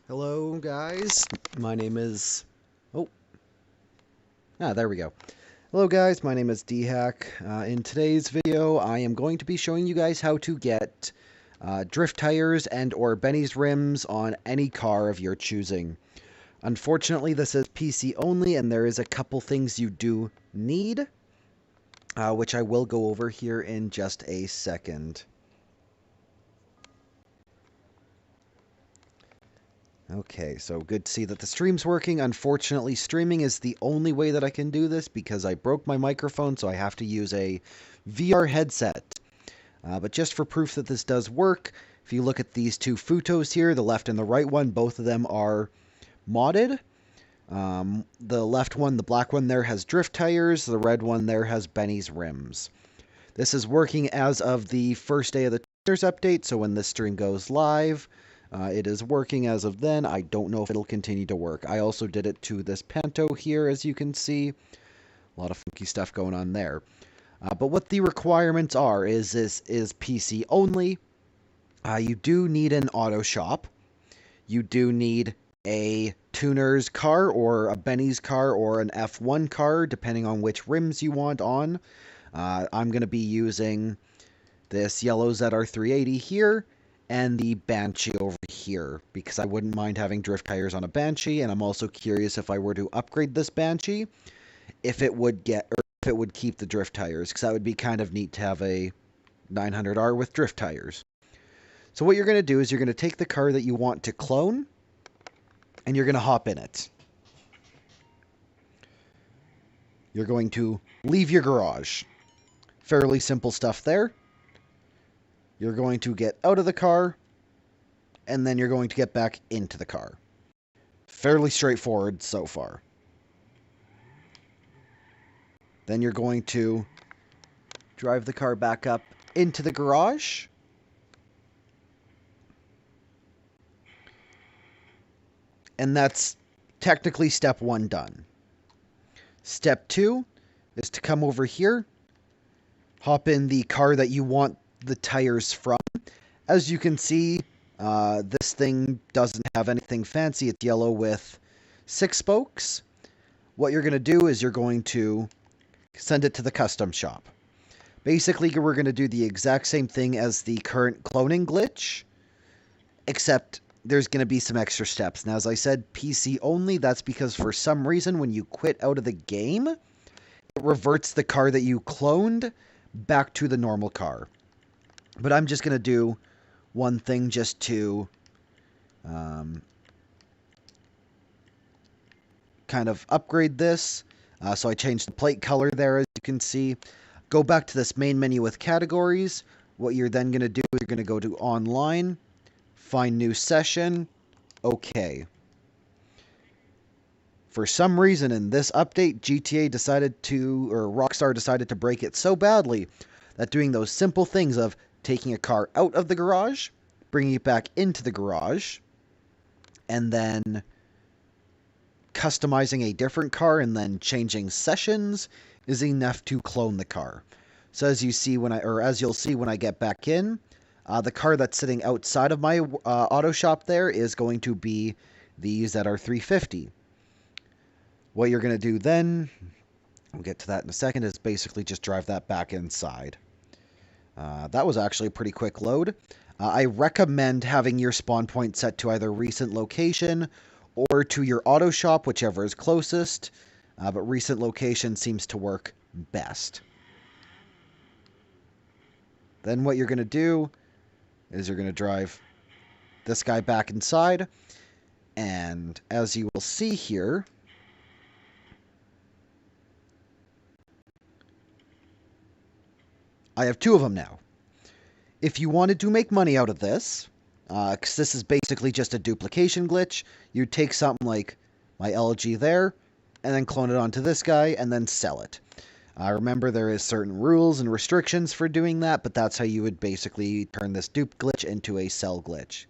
Hello guys, my name is... there we go. Hello guys, my name is D-Hack. In today's video, I am going to be showing you guys how to get drift tires and or Benny's rims on any car of your choosing. Unfortunately, this is PC only, and there is a couple things you do need, which I will go over here in just a second. Okay, so good to see that the stream's working. Unfortunately, streaming is the only way that I can do this because I broke my microphone, so I have to use a VR headset. But just for proof that this does work, if you look at these two photos here, the left and the right one, both of them are modded. The left one, the black one there, has drift tires. The red one there has Benny's rims. This is working as of the first day of the tires update, so when this stream goes live, it is working as of then. I don't know if it'll continue to work. I also did it to this Panto here, as you can see. A lot of funky stuff going on there. But what the requirements are is this is PC only. You do need an auto shop. You do need a tuner's car or a Benny's car or an F1 car, depending on which rims you want on. I'm going to be using this yellow ZR380 here and the Banshee over here, because I wouldn't mind having drift tires on a Banshee, and I'm also curious if I were to upgrade this Banshee, if it would keep the drift tires, because that would be kind of neat to have a 900R with drift tires. So what you're going to do is you're going to take the car that you want to clone, and you're going to hop in it. You're going to leave your garage. Fairly simple stuff there. You're going to get out of the car, and then you're going to get back into the car. Fairly straightforward so far. Then you're going to drive the car back up into the garage. And that's technically step 1 done. Step 2 is to come over here, hop in the car that you want the tires from. As you can see, this thing doesn't have anything fancy. It's yellow with 6 spokes. What you're going to do is you're going to send it to the custom shop. Basically, we're going to do the exact same thing as the current cloning glitch, except there's going to be some extra steps. Now, as I said, PC only. That's because for some reason, when you quit out of the game, it reverts the car that you cloned back to the normal car. But I'm just going to do one thing just to kind of upgrade this. So I changed the plate color there, as you can see. Go back to this main menu with categories. What you're then going to do is you're going to go to online, find new session, OK. For some reason in this update, Rockstar decided to break it so badly that doing those simple things of taking a car out of the garage, bringing it back into the garage, and then customizing a different car and then changing sessions is enough to clone the car. So as you'll see when I get back in, the car that's sitting outside of my auto shop there is going to be the ZR350. What you're going to do then, we'll get to that in a second, is basically just drive that back inside. That was actually a pretty quick load. I recommend having your spawn point set to either recent location or to your auto shop, whichever is closest, but recent location seems to work best. Then what you're going to do is you're going to drive this guy back inside, and as you will see here, I have 2 of them now. If you wanted to make money out of this, because this is basically just a duplication glitch, you'd take something like my elegy there, and then clone it onto this guy, and then sell it. Remember, there is certain rules and restrictions for doing that, but that's how you would basically turn this dupe glitch into a sell glitch.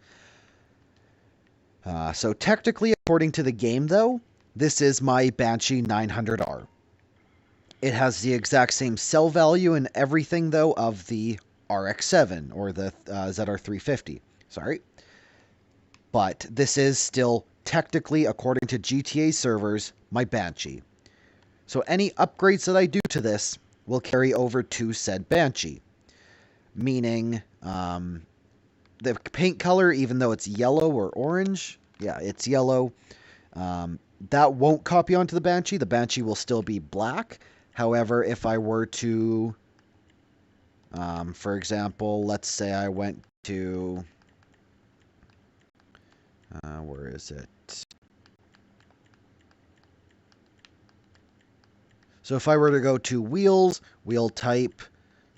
So technically, according to the game, though, this is my Banshee 900R. It has the exact same sell value and everything, though, of the RX-7, or the ZR350. Sorry. But this is still technically, according to GTA servers, my Banshee. So any upgrades that I do to this will carry over to said Banshee. Meaning, the paint color, even though it's yellow or orange, yeah, it's yellow, that won't copy onto the Banshee. The Banshee will still be black. However, if I were to, for example, let's say I went to, where is it? So if I were to go to wheels, wheel type,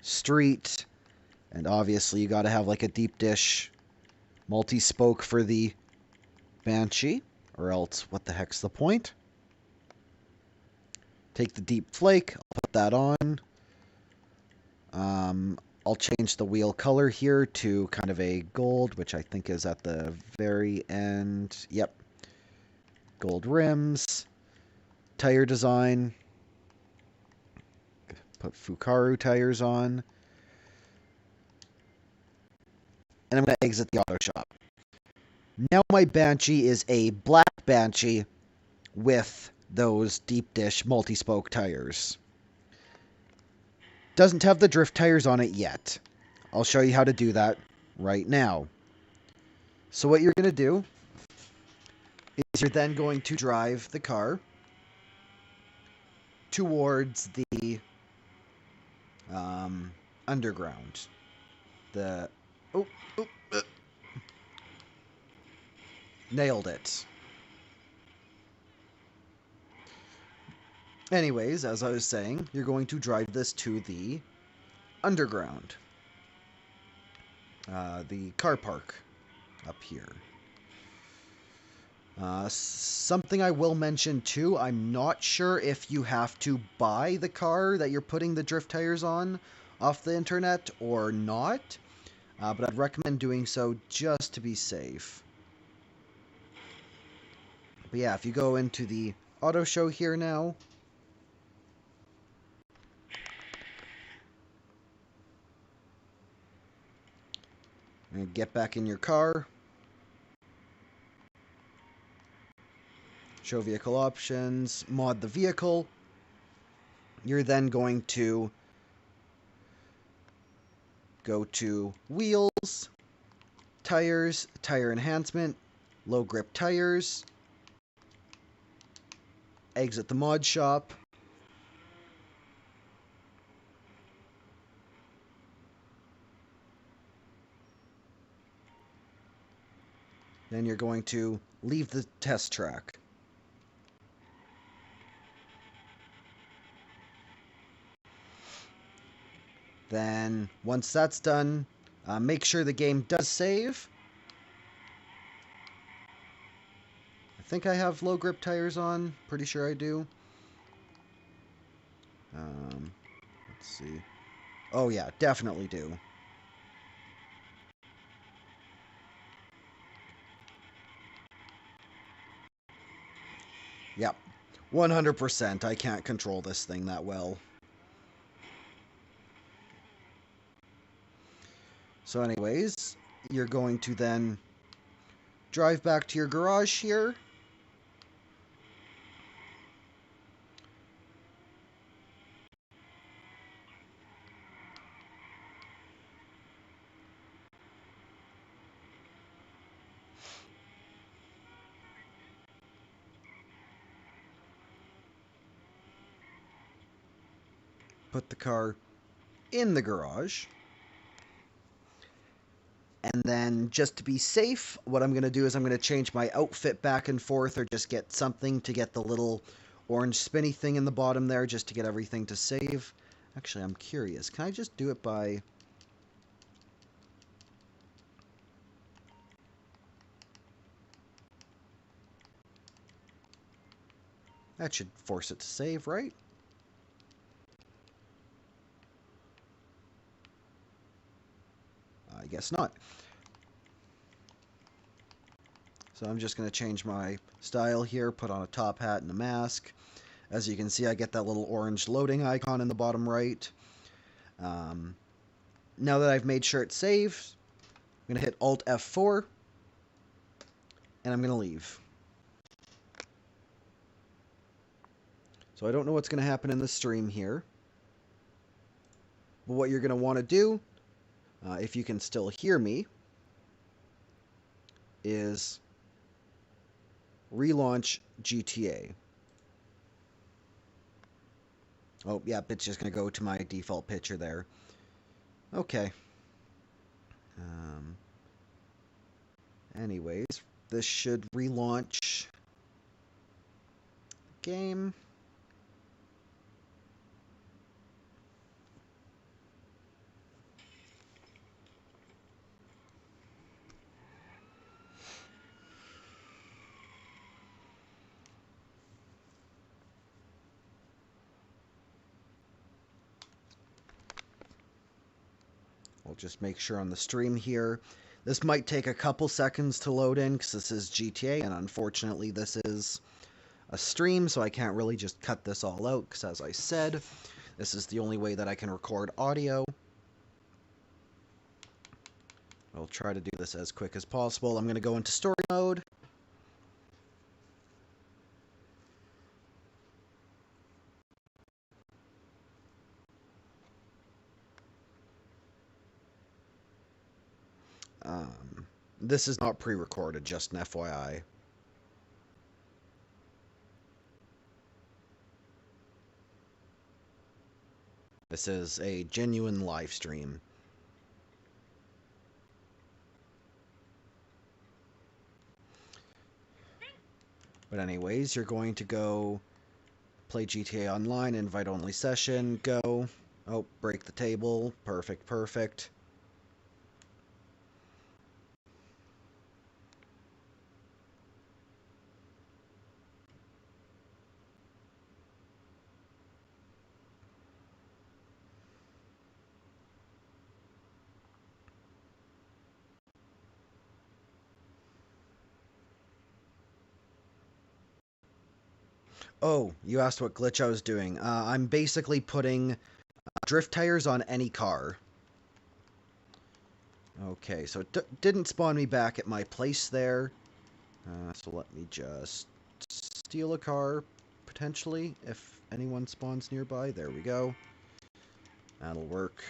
street, and obviously you got to have like a deep dish multi-spoke for the Banshee, or else what the heck's the point? Take the deep flake, I'll put that on. I'll change the wheel color here to kind of a gold, which I think is at the very end. Yep. Gold rims. Tire design. Put Fukaru tires on. And I'm going to exit the auto shop. Now my Banshee is a black Banshee with those deep dish multi-spoke tires. Doesn't have the drift tires on it yet. I'll show you how to do that right now. So what you're going to do is you're then going to drive the car towards the underground. The nailed it. Anyways, as I was saying, you're going to drive this to the underground. The car park up here. Something I will mention too, I'm not sure if you have to buy the car that you're putting the drift tires on off the internet or not, but I'd recommend doing so just to be safe. But yeah, if you go into the auto show here now, and get back in your car, show vehicle options, mod the vehicle. You're then going to go to wheels, tires, tire enhancement, low grip tires, exit the mod shop, then you're going to leave the test track. Then, once that's done, make sure the game does save. I think I have low grip tires on. Pretty sure I do. Let's see. Oh yeah, definitely do. Yep. 100%. I can't control this thing that well. So anyways, you're going to then drive back to your garage here. Put the car in the garage. And then just to be safe, what I'm going to do is I'm going to change my outfit back and forth, or just get something to get the little orange spinny thing in the bottom there just to get everything to save. Actually, I'm curious. Can I just do it by... That should force it to save, right? I guess not. So I'm just going to change my style here, put on a top hat and a mask. As you can see, I get that little orange loading icon in the bottom right. Now that I've made sure it's saved, I'm going to hit Alt F4. and I'm going to leave. So I don't know what's going to happen in the stream here. But what you're going to want to do, if you can still hear me, is relaunch GTA. Oh, yeah, it's just going to go to my default picture there. Okay. Anyways, this should relaunch the game. We'll just make sure on the stream here. This might take a couple seconds to load in because this is GTA, and unfortunately this is a stream, so I can't really just cut this all out because, as I said, this is the only way that I can record audio. I'll try to do this as quick as possible. I'm going to go into story mode. This is not pre-recorded, just an FYI. This is a genuine live stream. But anyways, you're going to go play GTA Online, invite only session, go. Oh, break the table. Perfect, perfect. Oh, you asked what glitch I was doing. I'm basically putting drift tires on any car. Okay, so it didn't spawn me back at my place there. So let me just steal a car, potentially, if anyone spawns nearby. There we go. That'll work.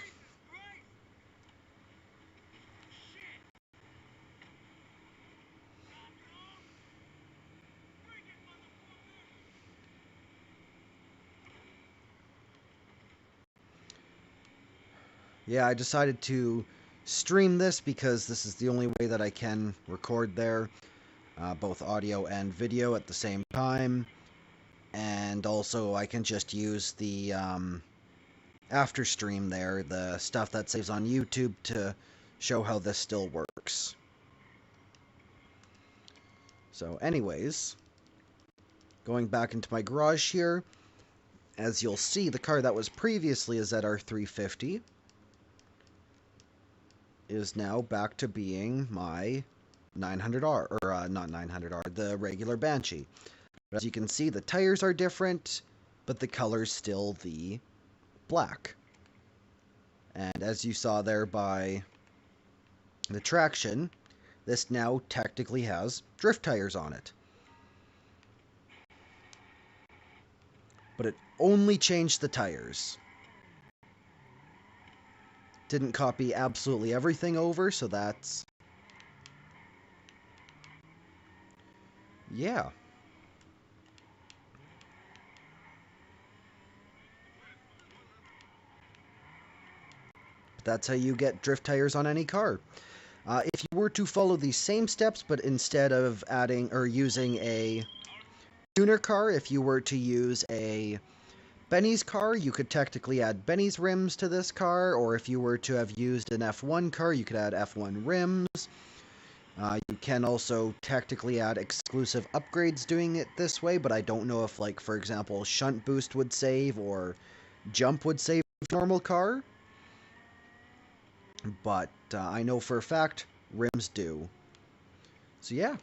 Yeah, I decided to stream this because this is the only way that I can record there, both audio and video at the same time. And also I can just use the after stream there, the stuff that saves on YouTube, to show how this still works. So anyways, going back into my garage here, as you'll see, the car that was previously a ZR350 is now back to being my 900R, or not 900R, the regular Banshee. As you can see, the tires are different, but the color's still the black. And as you saw there by the traction, this now technically has drift tires on it. But it only changed the tires. Didn't copy absolutely everything over, so that's... yeah. But that's how you get drift tires on any car. If you were to follow these same steps, but instead of adding or using a tuner car, if you were to use a Benny's car, you could technically add Benny's rims to this car, or if you were to have used an F1 car, you could add F1 rims. You can also technically add exclusive upgrades doing it this way, but I don't know if, like, for example, Shunt Boost would save or Jump would save a normal car. But I know for a fact rims do. So yeah,